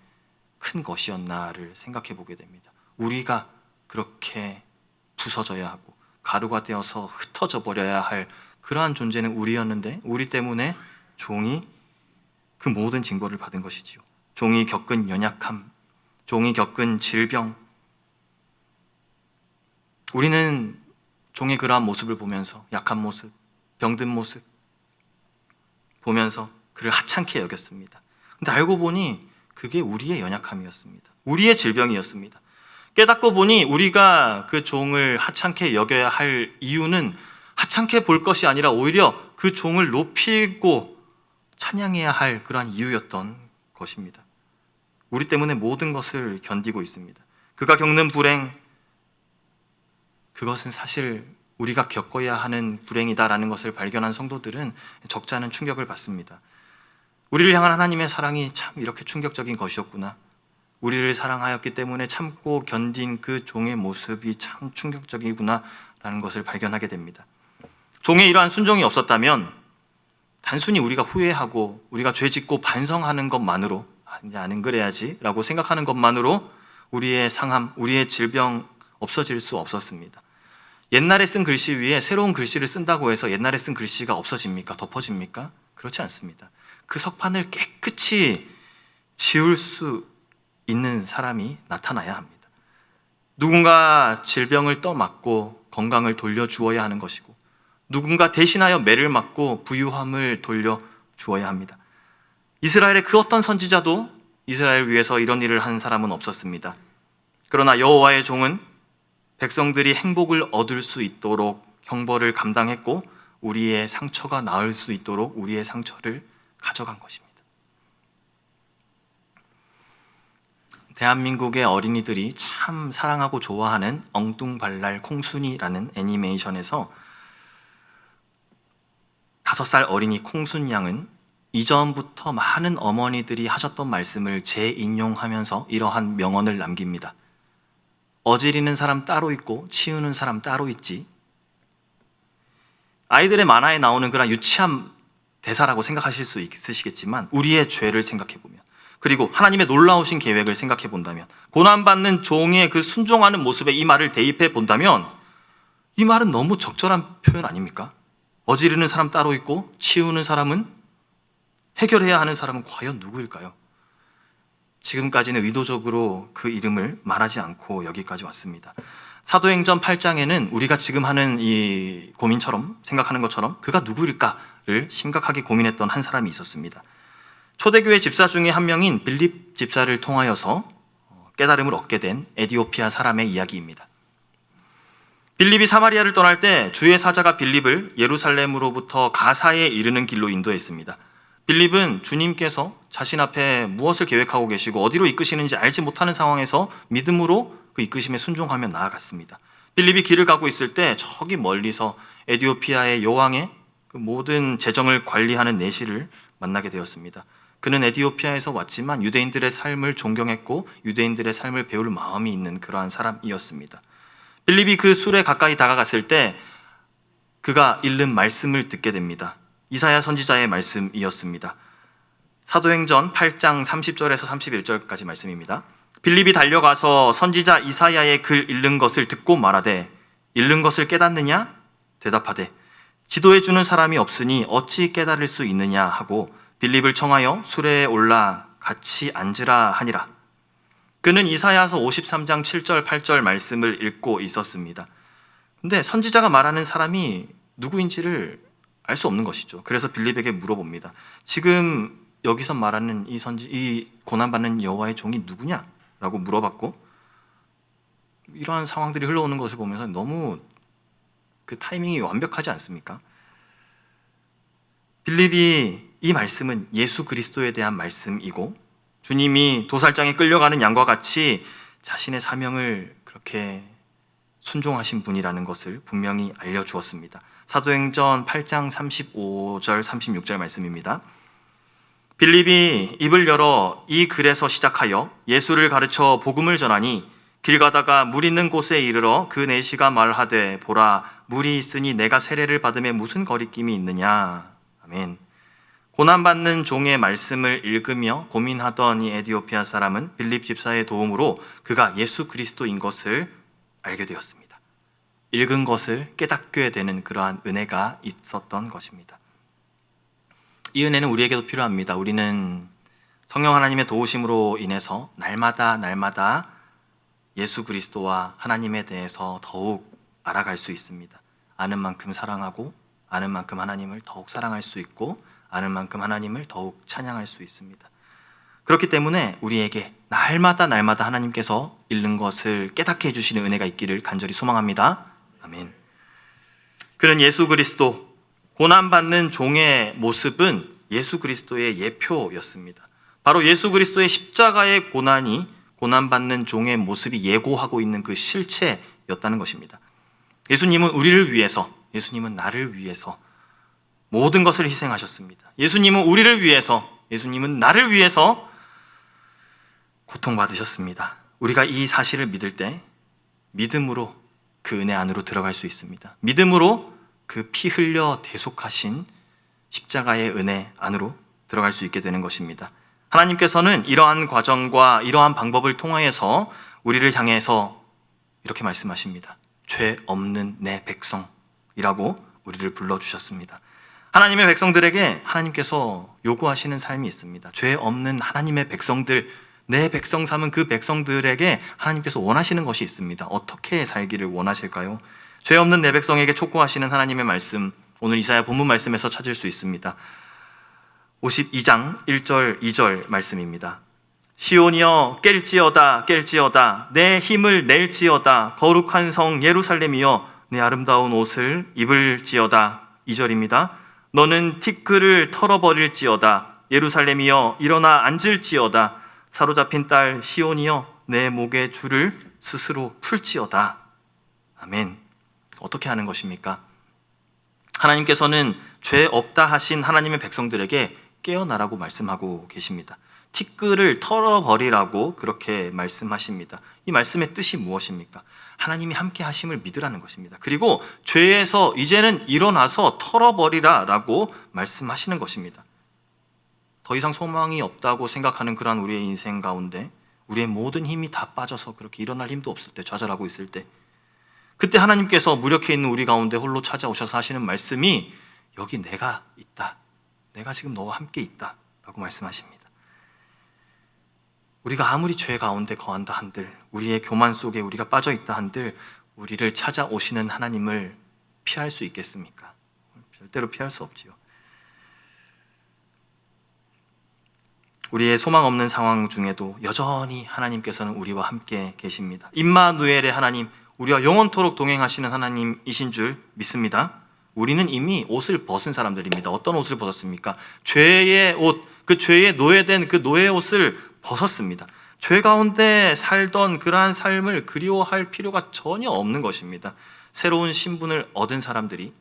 큰 것이었나를 생각해 보게 됩니다. 우리가 그렇게 부서져야 하고 가루가 되어서 흩어져 버려야 할 그러한 존재는 우리였는데 우리 때문에 종이 그 모든 징벌을 받은 것이지요. 종이 겪은 연약함, 종이 겪은 질병, 우리는 종의 그러한 모습을 보면서 약한 모습, 병든 모습 보면서 그를 하찮게 여겼습니다. 근데 알고 보니 그게 우리의 연약함이었습니다. 우리의 질병이었습니다. 깨닫고 보니 우리가 그 종을 하찮게 여겨야 할 이유는 하찮게 볼 것이 아니라 오히려 그 종을 높이고 찬양해야 할 그러한 이유였던 것입니다. 우리 때문에 모든 것을 견디고 있습니다. 그가 겪는 불행, 그것은 사실 우리가 겪어야 하는 불행이다라는 것을 발견한 성도들은 적지 않은 충격을 받습니다. 우리를 향한 하나님의 사랑이 참 이렇게 충격적인 것이었구나. 우리를 사랑하였기 때문에 참고 견딘 그 종의 모습이 참 충격적이구나 라는 것을 발견하게 됩니다. 종의 이러한 순종이 없었다면 단순히 우리가 후회하고 우리가 죄 짓고 반성하는 것만으로 이제 안 그래야지 라고 생각하는 것만으로 우리의 상함, 우리의 질병 없어질 수 없었습니다. 옛날에 쓴 글씨 위에 새로운 글씨를 쓴다고 해서 옛날에 쓴 글씨가 없어집니까? 덮어집니까? 그렇지 않습니다. 그 석판을 깨끗이 지울 수 있는 사람이 나타나야 합니다. 누군가 질병을 떠맡고 건강을 돌려주어야 하는 것이고 누군가 대신하여 매를 맞고 부유함을 돌려주어야 합니다. 이스라엘의 그 어떤 선지자도 이스라엘을 위해서 이런 일을 한 사람은 없었습니다. 그러나 여호와의 종은 백성들이 행복을 얻을 수 있도록 형벌을 감당했고 우리의 상처가 나을 수 있도록 우리의 상처를 가져간 것입니다. 대한민국의 어린이들이 참 사랑하고 좋아하는 엉뚱발랄 콩순이라는 애니메이션에서 5살 어린이 콩순 양은 이전부터 많은 어머니들이 하셨던 말씀을 재인용하면서 이러한 명언을 남깁니다. 어지리는 사람 따로 있고 치우는 사람 따로 있지. 아이들의 만화에 나오는 그런 유치한 대사라고 생각하실 수 있으시겠지만 우리의 죄를 생각해보면 그리고 하나님의 놀라우신 계획을 생각해 본다면 고난받는 종의 그 순종하는 모습에 이 말을 대입해 본다면 이 말은 너무 적절한 표현 아닙니까? 어지르는 사람 따로 있고 치우는 사람은 해결해야 하는 사람은 과연 누구일까요? 지금까지는 의도적으로 그 이름을 말하지 않고 여기까지 왔습니다. 사도행전 8장에는 우리가 지금 하는 이 고민처럼 생각하는 것처럼 그가 누구일까를 심각하게 고민했던 한 사람이 있었습니다. 초대교회 집사 중에 한 명인 빌립 집사를 통하여서 깨달음을 얻게 된 에디오피아 사람의 이야기입니다. 빌립이 사마리아를 떠날 때 주의 사자가 빌립을 예루살렘으로부터 가사에 이르는 길로 인도했습니다. 빌립은 주님께서 자신 앞에 무엇을 계획하고 계시고 어디로 이끄시는지 알지 못하는 상황에서 믿음으로 그 이끄심에 순종하며 나아갔습니다. 빌립이 길을 가고 있을 때 저기 멀리서 에디오피아의 여왕의 그 모든 재정을 관리하는 내시를 만나게 되었습니다. 그는 에디오피아에서 왔지만 유대인들의 삶을 존경했고 유대인들의 삶을 배울 마음이 있는 그러한 사람이었습니다. 빌립이 그 술에 가까이 다가갔을 때 그가 읽는 말씀을 듣게 됩니다. 이사야 선지자의 말씀이었습니다. 사도행전 8장 30절에서 31절까지 말씀입니다. 빌립이 달려가서 선지자 이사야의 글 읽는 것을 듣고 말하되 읽는 것을 깨닫느냐? 대답하되 지도해 주는 사람이 없으니 어찌 깨달을 수 있느냐 하고 빌립을 청하여 수레에 올라 같이 앉으라 하니라. 그는 이사야서 53장 7절 8절 말씀을 읽고 있었습니다. 근데 선지자가 말하는 사람이 누구인지를 알 수 없는 것이죠. 그래서 빌립에게 물어봅니다. 지금 여기서 말하는 이 고난받는 여호와의 종이 누구냐라고 물어봤고 이러한 상황들이 흘러오는 것을 보면서 너무 그 타이밍이 완벽하지 않습니까? 빌립이 이 말씀은 예수 그리스도에 대한 말씀이고 주님이 도살장에 끌려가는 양과 같이 자신의 사명을 그렇게 순종하신 분이라는 것을 분명히 알려주었습니다. 사도행전 8장 35절 36절 말씀입니다. 빌립이 입을 열어 이 글에서 시작하여 예수를 가르쳐 복음을 전하니 길 가다가 물 있는 곳에 이르러 그 내시가 말하되 보라 물이 있으니 내가 세례를 받음에 무슨 거리낌이 있느냐. 아멘. 고난받는 종의 말씀을 읽으며 고민하던 이 에디오피아 사람은 빌립 집사의 도움으로 그가 예수 그리스도인 것을 알게 되었습니다. 읽은 것을 깨닫게 되는 그러한 은혜가 있었던 것입니다. 이 은혜는 우리에게도 필요합니다. 우리는 성령 하나님의 도우심으로 인해서 날마다 예수 그리스도와 하나님에 대해서 더욱 알아갈 수 있습니다. 아는 만큼 사랑하고 아는 만큼 하나님을 더욱 사랑할 수 있고 아는 만큼 하나님을 더욱 찬양할 수 있습니다. 그렇기 때문에 우리에게 날마다 하나님께서 읽는 것을 깨닫게 해주시는 은혜가 있기를 간절히 소망합니다. 아멘. 그는 예수 그리스도, 고난받는 종의 모습은 예수 그리스도의 예표였습니다. 바로 예수 그리스도의 십자가의 고난이 고난받는 종의 모습이 예고하고 있는 그 실체였다는 것입니다. 예수님은 우리를 위해서, 예수님은 나를 위해서 모든 것을 희생하셨습니다. 예수님은 우리를 위해서, 예수님은 나를 위해서 고통받으셨습니다. 우리가 이 사실을 믿을 때 믿음으로 그 은혜 안으로 들어갈 수 있습니다. 믿음으로 그 피 흘려 대속하신 십자가의 은혜 안으로 들어갈 수 있게 되는 것입니다. 하나님께서는 이러한 과정과 이러한 방법을 통하여서 우리를 향해서 이렇게 말씀하십니다. 죄 없는 내 백성이라고 우리를 불러주셨습니다. 하나님의 백성들에게 하나님께서 요구하시는 삶이 있습니다. 죄 없는 하나님의 백성들, 내 백성 삼은 그 백성들에게 하나님께서 원하시는 것이 있습니다. 어떻게 살기를 원하실까요? 죄 없는 내 백성에게 촉구하시는 하나님의 말씀, 오늘 이사야 본문 말씀에서 찾을 수 있습니다. 52장 1절 2절 말씀입니다. 시온이여 깰지어다 깰지어다 내 힘을 낼지어다 거룩한 성 예루살렘이여 내 아름다운 옷을 입을지어다. 2절입니다. 너는 티끌을 털어버릴지어다 예루살렘이여 일어나 앉을지어다 사로잡힌 딸 시온이여 내 목의 줄을 스스로 풀지어다. 아멘. 어떻게 하는 것입니까? 하나님께서는 죄 없다 하신 하나님의 백성들에게 깨어나라고 말씀하고 계십니다. 티끌을 털어버리라고 그렇게 말씀하십니다. 이 말씀의 뜻이 무엇입니까? 하나님이 함께 하심을 믿으라는 것입니다. 그리고 죄에서 이제는 일어나서 털어버리라 라고 말씀하시는 것입니다. 더 이상 소망이 없다고 생각하는 그러한 우리의 인생 가운데 우리의 모든 힘이 다 빠져서 그렇게 일어날 힘도 없을 때, 좌절하고 있을 때, 그때 하나님께서 무력해 있는 우리 가운데 홀로 찾아오셔서 하시는 말씀이 여기 내가 있다. 내가 지금 너와 함께 있다 라고 말씀하십니다. 우리가 아무리 죄 가운데 거한다 한들, 우리의 교만 속에 우리가 빠져 있다 한들 우리를 찾아오시는 하나님을 피할 수 있겠습니까? 절대로 피할 수 없지요. 우리의 소망 없는 상황 중에도 여전히 하나님께서는 우리와 함께 계십니다. 임마누엘의 하나님, 우리와 영원토록 동행하시는 하나님이신 줄 믿습니다. 우리는 이미 옷을 벗은 사람들입니다. 어떤 옷을 벗었습니까? 죄의 옷, 그 죄에 노예된 그 노예 옷을 벗었습니다. 죄 가운데 살던 그러한 삶을 그리워할 필요가 전혀 없는 것입니다. 새로운 신분을 얻은 사람들이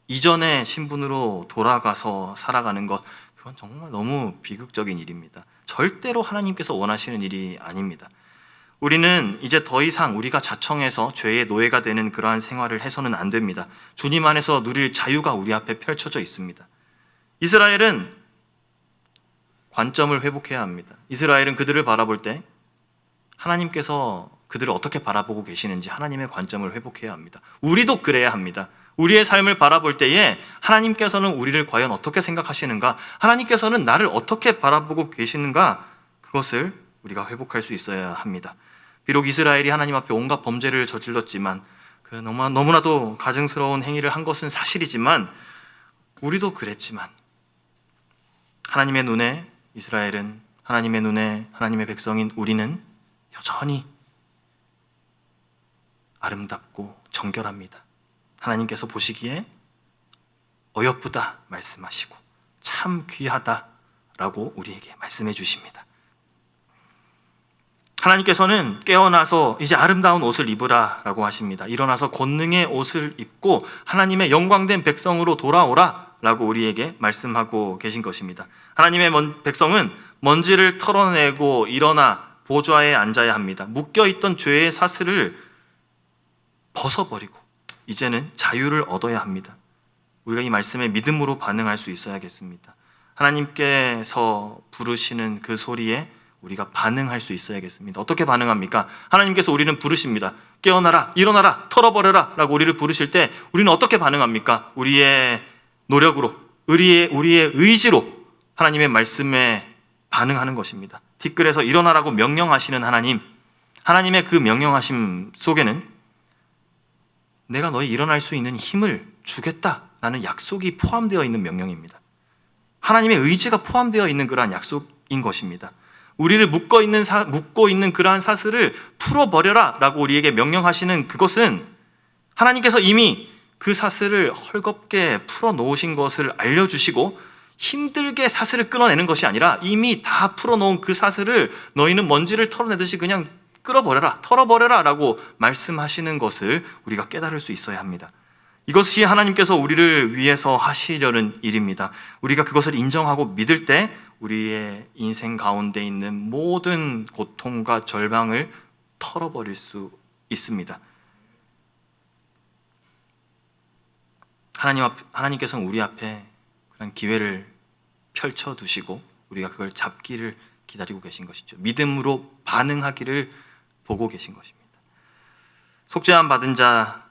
이전의 신분으로 돌아가서 살아가는 것, 그건 정말 너무 비극적인 일입니다. 절대로 하나님께서 원하시는 일이 아닙니다. 우리는 이제 더 이상 우리가 자청해서 죄의 노예가 되는 그러한 생활을 해서는 안 됩니다. 주님 안에서 누릴 자유가 우리 앞에 펼쳐져 있습니다. 이스라엘은 관점을 회복해야 합니다. 이스라엘은 그들을 바라볼 때 하나님께서 그들을 어떻게 바라보고 계시는지 하나님의 관점을 회복해야 합니다. 우리도 그래야 합니다. 우리의 삶을 바라볼 때에 하나님께서는 우리를 과연 어떻게 생각하시는가, 하나님께서는 나를 어떻게 바라보고 계시는가, 그것을 우리가 회복할 수 있어야 합니다. 비록 이스라엘이 하나님 앞에 온갖 범죄를 저질렀지만, 그 너무나도 가증스러운 행위를 한 것은 사실이지만, 우리도 그랬지만, 하나님의 눈에 이스라엘은, 하나님의 눈에 하나님의 백성인 우리는 여전히 아름답고 정결합니다. 하나님께서 보시기에 어여쁘다 말씀하시고 참 귀하다라고 우리에게 말씀해 주십니다. 하나님께서는 깨어나서 이제 아름다운 옷을 입으라 라고 하십니다. 일어나서 권능의 옷을 입고 하나님의 영광된 백성으로 돌아오라 라고 우리에게 말씀하고 계신 것입니다. 하나님의 백성은 먼지를 털어내고 일어나 보좌에 앉아야 합니다. 묶여있던 죄의 사슬을 벗어버리고 이제는 자유를 얻어야 합니다. 우리가 이 말씀에 믿음으로 반응할 수 있어야겠습니다. 하나님께서 부르시는 그 소리에 우리가 반응할 수 있어야겠습니다. 어떻게 반응합니까? 하나님께서 우리는 부르십니다. 깨어나라, 일어나라, 털어버려라 라고 우리를 부르실 때 우리는 어떻게 반응합니까? 우리의 노력으로, 우리의 의지로 하나님의 말씀에 반응하는 것입니다. 티끌에서 일어나라고 명령하시는 하나님, 하나님의 그 명령하심 속에는 내가 너희 일어날 수 있는 힘을 주겠다라는 약속이 포함되어 있는 명령입니다. 하나님의 의지가 포함되어 있는 그러한 약속인 것입니다. 우리를 묶고 있는 그러한 사슬을 풀어버려라 라고 우리에게 명령하시는 그것은 하나님께서 이미 그 사슬을 헐겁게 풀어놓으신 것을 알려주시고 힘들게 사슬을 끊어내는 것이 아니라 이미 다 풀어놓은 그 사슬을 너희는 먼지를 털어내듯이 그냥 끌어버려라, 털어버려라 라고 말씀하시는 것을 우리가 깨달을 수 있어야 합니다. 이것이 하나님께서 우리를 위해서 하시려는 일입니다. 우리가 그것을 인정하고 믿을 때 우리의 인생 가운데 있는 모든 고통과 절망을 털어버릴 수 있습니다. 하나님께서는 우리 앞에 그런 기회를 펼쳐두시고 우리가 그걸 잡기를 기다리고 계신 것이죠. 믿음으로 반응하기를 보고 계신 것입니다. 속죄함 받은 자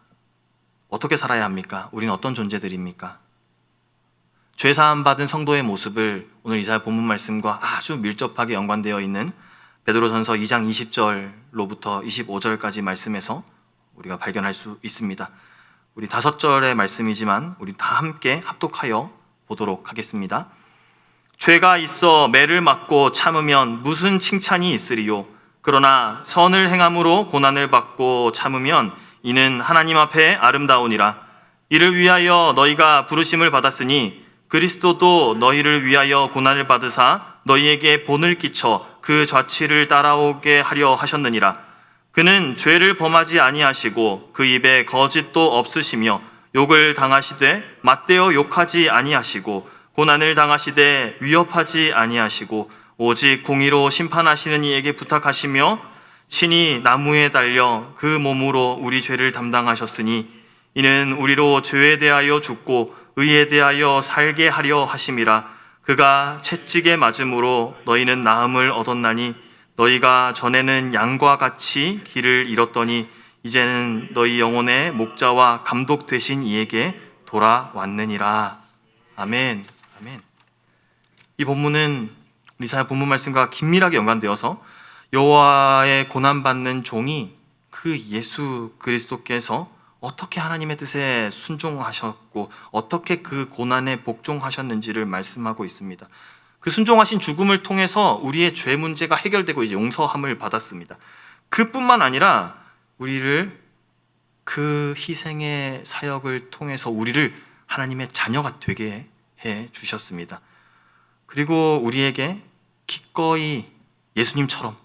어떻게 살아야 합니까? 우리는 어떤 존재들입니까? 죄사함 받은 성도의 모습을 오늘 이사야 본문 말씀과 아주 밀접하게 연관되어 있는 베드로전서 2장 20절로부터 25절까지 말씀에서 우리가 발견할 수 있습니다. 우리 5절의 말씀이지만 우리 다 함께 합독하여 보도록 하겠습니다. 죄가 있어 매를 맞고 참으면 무슨 칭찬이 있으리요? 그러나 선을 행함으로 고난을 받고 참으면 이는 하나님 앞에 아름다우니라. 이를 위하여 너희가 부르심을 받았으니 그리스도도 너희를 위하여 고난을 받으사 너희에게 본을 끼쳐 그 좌치를 따라오게 하려 하셨느니라. 그는 죄를 범하지 아니하시고 그 입에 거짓도 없으시며 욕을 당하시되 맞대어 욕하지 아니하시고 고난을 당하시되 위협하지 아니하시고 오직 공의로 심판하시는 이에게 부탁하시며 친히 나무에 달려 그 몸으로 우리 죄를 담당하셨으니 이는 우리로 죄에 대하여 죽고 의에 대하여 살게 하려 하심이라. 그가 채찍에 맞음으로 너희는 나음을 얻었나니 너희가 전에는 양과 같이 길을 잃었더니 이제는 너희 영혼의 목자와 감독 되신 이에게 돌아왔느니라. 아멘. 아멘. 이 본문은 이사야 본문 말씀과 긴밀하게 연관되어서 여호와의 고난받는 종이 그 예수 그리스도께서 어떻게 하나님의 뜻에 순종하셨고 어떻게 그 고난에 복종하셨는지를 말씀하고 있습니다. 그 순종하신 죽음을 통해서 우리의 죄 문제가 해결되고 이제 용서함을 받았습니다. 그뿐만 아니라 우리를 그 희생의 사역을 통해서 우리를 하나님의 자녀가 되게 해 주셨습니다. 그리고 우리에게 기꺼이 예수님처럼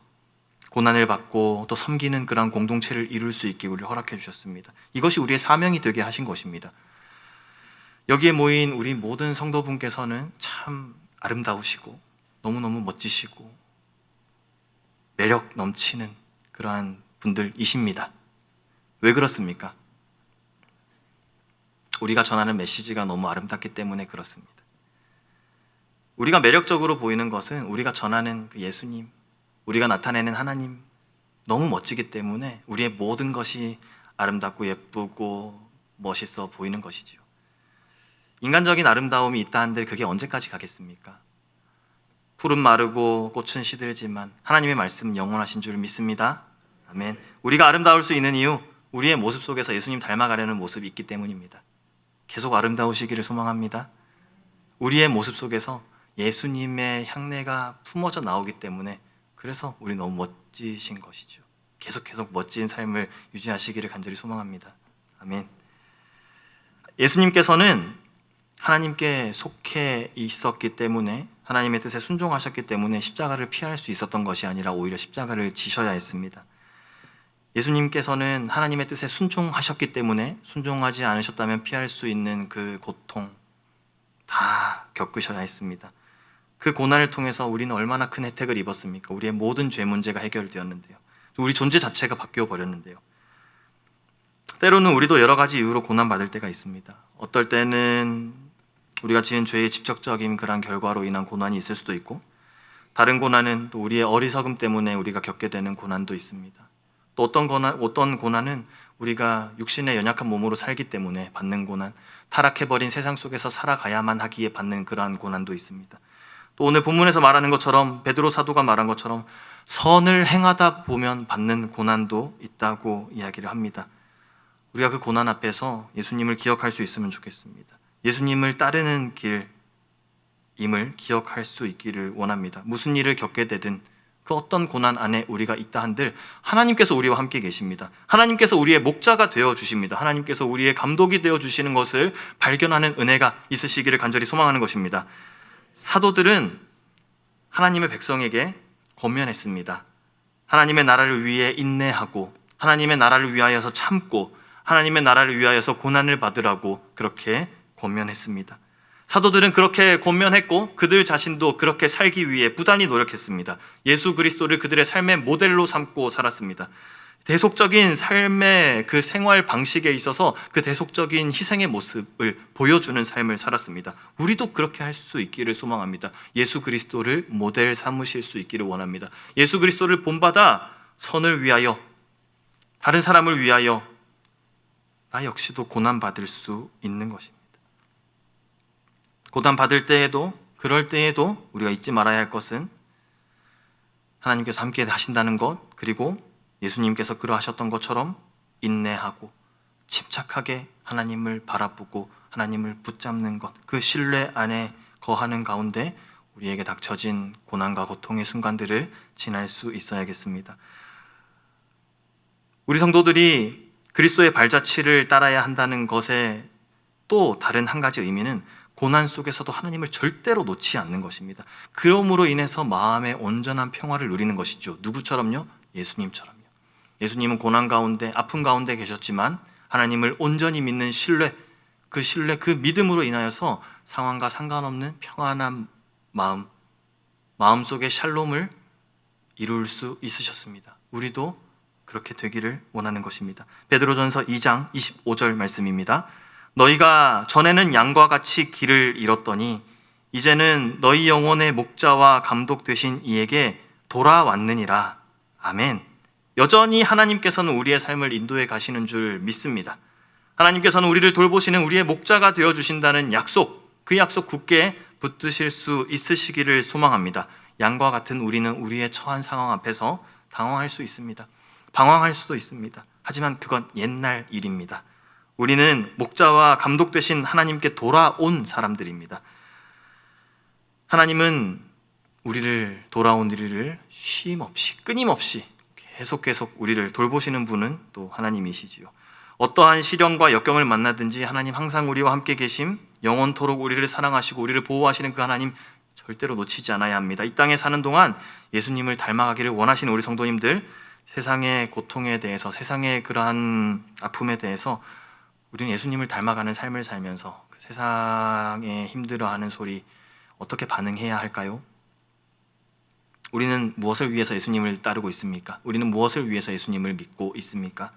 고난을 받고 또 섬기는 그런 공동체를 이룰 수 있게 우리를 허락해 주셨습니다. 이것이 우리의 사명이 되게 하신 것입니다. 여기에 모인 우리 모든 성도분께서는 참 아름다우시고 너무너무 멋지시고 매력 넘치는 그러한 분들이십니다. 왜 그렇습니까? 우리가 전하는 메시지가 너무 아름답기 때문에 그렇습니다. 우리가 매력적으로 보이는 것은 우리가 전하는 그 예수님, 우리가 나타내는 하나님 너무 멋지기 때문에 우리의 모든 것이 아름답고 예쁘고 멋있어 보이는 것이지요. 인간적인 아름다움이 있다 한들 그게 언제까지 가겠습니까? 풀은 마르고 꽃은 시들지만 하나님의 말씀은 영원하신 줄 믿습니다. 아멘. 우리가 아름다울 수 있는 이유, 우리의 모습 속에서 예수님 닮아가려는 모습이 있기 때문입니다. 계속 아름다우시기를 소망합니다. 우리의 모습 속에서 예수님의 향내가 품어져 나오기 때문에 그래서 우리 너무 멋지신 것이죠. 계속 멋진 삶을 유지하시기를 간절히 소망합니다. 아멘. 예수님께서는 하나님께 속해 있었기 때문에 하나님의 뜻에 순종하셨기 때문에 십자가를 피할 수 있었던 것이 아니라 오히려 십자가를 지셔야 했습니다. 예수님께서는 하나님의 뜻에 순종하셨기 때문에 순종하지 않으셨다면 피할 수 있는 그 고통 다 겪으셔야 했습니다. 그 고난을 통해서 우리는 얼마나 큰 혜택을 입었습니까? 우리의 모든 죄 문제가 해결되었는데요. 우리 존재 자체가 바뀌어 버렸는데요. 때로는 우리도 여러 가지 이유로 고난받을 때가 있습니다. 어떨 때는 우리가 지은 죄의 직접적인 그런 결과로 인한 고난이 있을 수도 있고, 다른 고난은 또 우리의 어리석음 때문에 우리가 겪게 되는 고난도 있습니다. 또 어떤 고난은 우리가 육신의 연약한 몸으로 살기 때문에 받는 고난, 타락해버린 세상 속에서 살아가야만 하기에 받는 그러한 고난도 있습니다. 또 오늘 본문에서 말하는 것처럼, 베드로 사도가 말한 것처럼 선을 행하다 보면 받는 고난도 있다고 이야기를 합니다. 우리가 그 고난 앞에서 예수님을 기억할 수 있으면 좋겠습니다. 예수님을 따르는 길임을 기억할 수 있기를 원합니다. 무슨 일을 겪게 되든 그 어떤 고난 안에 우리가 있다 한들 하나님께서 우리와 함께 계십니다. 하나님께서 우리의 목자가 되어 주십니다. 하나님께서 우리의 감독이 되어 주시는 것을 발견하는 은혜가 있으시기를 간절히 소망하는 것입니다. 사도들은 하나님의 백성에게 권면했습니다. 하나님의 나라를 위해 인내하고 하나님의 나라를 위하여서 참고 하나님의 나라를 위하여서 고난을 받으라고 그렇게 권면했습니다. 사도들은 그렇게 권면했고 그들 자신도 그렇게 살기 위해 부단히 노력했습니다. 예수 그리스도를 그들의 삶의 모델로 삼고 살았습니다. 대속적인 삶의 그 생활 방식에 있어서 그 대속적인 희생의 모습을 보여주는 삶을 살았습니다. 우리도 그렇게 할 수 있기를 소망합니다. 예수 그리스도를 모델 삼으실 수 있기를 원합니다. 예수 그리스도를 본받아 선을 위하여 다른 사람을 위하여 나 역시도 고난받을 수 있는 것입니다. 고난받을 때에도 그럴 때에도 우리가 잊지 말아야 할 것은 하나님께서 함께 하신다는 것, 그리고 예수님께서 그러하셨던 것처럼 인내하고 침착하게 하나님을 바라보고 하나님을 붙잡는 것, 그 신뢰 안에 거하는 가운데 우리에게 닥쳐진 고난과 고통의 순간들을 지날 수 있어야겠습니다. 우리 성도들이 그리스도의 발자취를 따라야 한다는 것의 또 다른 한 가지 의미는 고난 속에서도 하나님을 절대로 놓지 않는 것입니다. 그러므로 인해서 마음의 온전한 평화를 누리는 것이죠. 누구처럼요? 예수님처럼요. 예수님은 고난 가운데, 아픔 가운데 계셨지만 하나님을 온전히 믿는 신뢰, 그 믿음으로 인하여서 상황과 상관없는 평안한 마음속의 샬롬을 이룰 수 있으셨습니다. 우리도 그렇게 되기를 원하는 것입니다. 베드로전서 2장 25절 말씀입니다. 너희가 전에는 양과 같이 길을 잃었더니 이제는 너희 영혼의 목자와 감독 되신 이에게 돌아왔느니라. 아멘. 여전히 하나님께서는 우리의 삶을 인도해 가시는 줄 믿습니다. 하나님께서는 우리를 돌보시는 우리의 목자가 되어주신다는 약속, 그 약속 굳게 붙드실 수 있으시기를 소망합니다. 양과 같은 우리는 우리의 처한 상황 앞에서 당황할 수 있습니다. 방황할 수도 있습니다. 하지만 그건 옛날 일입니다. 우리는 목자와 감독 되신 하나님께 돌아온 사람들입니다. 하나님은 돌아온 우리를 쉼 없이, 끊임없이 계속 우리를 돌보시는 분은 또 하나님이시지요. 어떠한 시련과 역경을 만나든지 하나님 항상 우리와 함께 계심, 영원토록 우리를 사랑하시고 우리를 보호하시는 그 하나님 절대로 놓치지 않아야 합니다. 이 땅에 사는 동안 예수님을 닮아가기를 원하시는 우리 성도님들, 세상의 고통에 대해서, 세상의 그러한 아픔에 대해서 우리는 예수님을 닮아가는 삶을 살면서 그 세상에 힘들어하는 소리 어떻게 반응해야 할까요? 우리는 무엇을 위해서 예수님을 따르고 있습니까? 우리는 무엇을 위해서 예수님을 믿고 있습니까?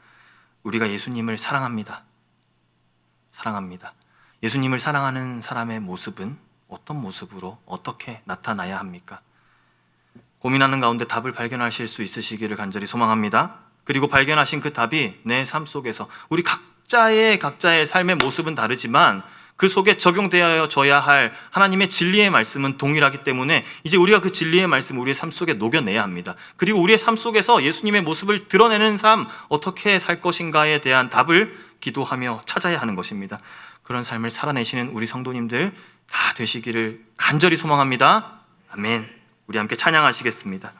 우리가 예수님을 사랑합니다. 예수님을 사랑하는 사람의 모습은 어떤 모습으로 어떻게 나타나야 합니까? 고민하는 가운데 답을 발견하실 수 있으시기를 간절히 소망합니다. 그리고 발견하신 그 답이 내 삶 속에서 우리 각자의 삶의 모습은 다르지만 그 속에 적용되어져야 할 하나님의 진리의 말씀은 동일하기 때문에 이제 우리가 그 진리의 말씀을 우리의 삶 속에 녹여내야 합니다. 그리고 우리의 삶 속에서 예수님의 모습을 드러내는 삶, 어떻게 살 것인가에 대한 답을 기도하며 찾아야 하는 것입니다. 그런 삶을 살아내시는 우리 성도님들 다 되시기를 간절히 소망합니다. 아멘. 우리 함께 찬양하시겠습니다.